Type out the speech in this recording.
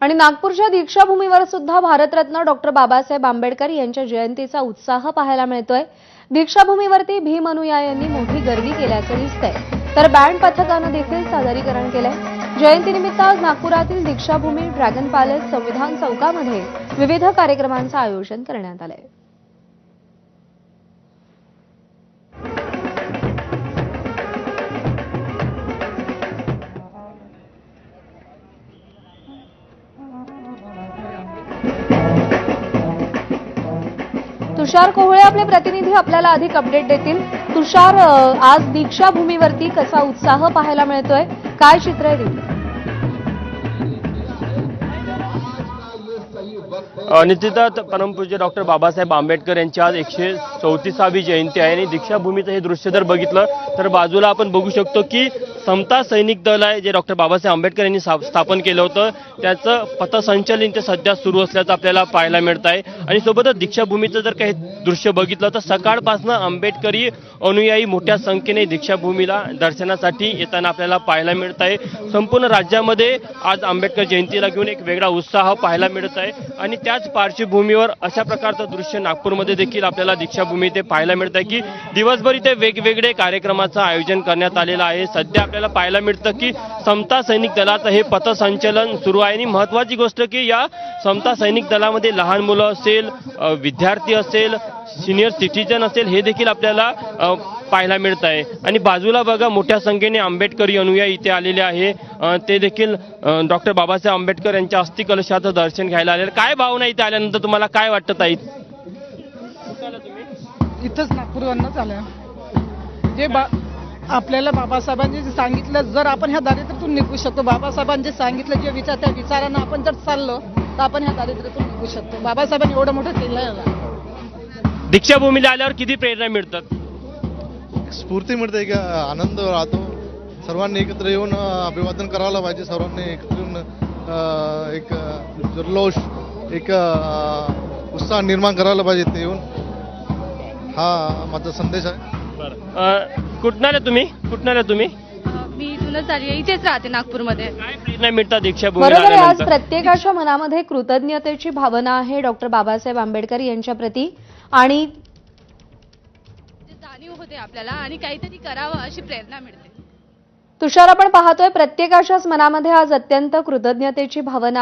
आणि नागपूरच्या दीक्षाभूमीवर सुद्धा भारतरत्न डॉक्टर बाबासाहेब आंबेडकर यांच्या जयंतीचा उत्साह पाहायला मिळतोय। दीक्षाभूमीवरती भीम अनुयायांनी मोठी गर्दी केल्याचं दिसतंय, तर बँड पथकानं देखील सादरीकरण केलंय। जयंतीनिमित्त आज नागपुरातील दीक्षाभूमी, ड्रॅगन पॅलेस, संविधान चौकामध्ये विविध कार्यक्रमांचं आयोजन करण्यात आलंय। तुषार कोहळे आपले प्रतिनिधी आपल्याला अधिक अपडेट देतील। तुषार, आज दीक्षाभूमीवरती कसा उत्साह पाहायला मिळतोय, काय चित्र आहे तिथे? निश्चितच परमपूज्य डॉक्टर बाबासाहेब आंबेडकर यांची आज 134वी जयंती आहे आणि दीक्षाभूमीचं हे दृश्य जर बघितलं तर बाजूला आपण बघू शकतो की समता सैनिक दल आहे जे डॉक्टर बाबासाहेब आंबेडकर यांनी स्थापन केलं होतं, त्याचं पथसंचलन ते सध्या सुरू असल्याचं आपल्याला पाहायला मिळत आहे। आणि सोबतच दीक्षाभूमीचं जर काही दृश्य बघितलं तर सकाळपासून आंबेडकरी अनुयायी मोठ्या संख्येने दीक्षाभूमीला दर्शनासाठी येताना आपल्याला पाहायला मिळत आहे। संपूर्ण राज्यामध्ये आज आंबेडकर जयंतीला घेऊन एक वेगळा उत्साह पाहायला मिळत आहे आणि त्याच पार्श्वभूमीवर अशा प्रकारचं दृश्य नागपूरमध्ये देखील आपल्याला दीक्षाभूमी ते पाहायला मिळत आहे की दिवसभर इथे वेगवेगळे कार्यक्रमाचं आयोजन करण्यात आलेलं आहे। सध्या आपल्याला पाहायला मिळतं की समता सैनिक दलाचं हे पथसंचलन सुरू आहे आणि महत्त्वाची गोष्ट की या समता सैनिक दलामध्ये लहान मुलं असेल, विद्यार्थी असेल, सिनियर सिटीजन असेल, हे देखील आपल्याला पाहायला मिळत आहे। आणि बाजूला बघा मोठ्या संख्येने आंबेडकरी अनुयायी इथे आलेले आहे, ते देखील डॉक्टर बाबासाहेब आंबेडकर यांच्या अस्थि कलशाचं दर्शन घ्यायला आलेले। काय भावना इथे आल्यानंतर तुम्हाला काय वाटतं ताई? इथंच नागपूरवरनंच आलं जे आपल्याला बाबासाहेबांनी जे सांगितलं, जर आपण ह्या दारिद्र्यातून निघू शकतो, बाबासाहेबांनी सांगितलं जे विचार त्या विचारांना आपण जर चाललो तर आपण ह्या दारिद्र्यातून निघू शकतो। बाबासाहेबांनी एवढं मोठं केलं। दीक्षाभूमीला आल्यावर किती प्रेरणा मिळतात? स्फूर्ती मिळते का, आनंद राहतो। सर्वांनी एकत्र येऊन अभिवादन करायला पाहिजे, सर्वांनी एकत्र येऊन एक जल्लोष, एक उत्साह निर्माण करायला पाहिजे ते येऊन, हा माझा संदेश आहे। कुठनं आले तुम्ही? मी इथूनच आली आहे, इथेच राहते नागपूरमध्ये। काय प्रेरणा मिळतात दीक्षाभूमीला बरोबर आहे, आज आल्यानंतर? प्रत्येकाच्या मनामध्ये कृतज्ञतेची भावना आहे डॉक्टर बाबासाहेब आंबेडकर यांच्या प्रती आणि जाणीव होते आपल्याला आणि काहीतरी करावं अशी प्रेरणा मिळते। तुषार, आपण पाहतोय प्रत्येकाच्याच मनामध्ये आज अत्यंत कृतज्ञतेची भावना आहे।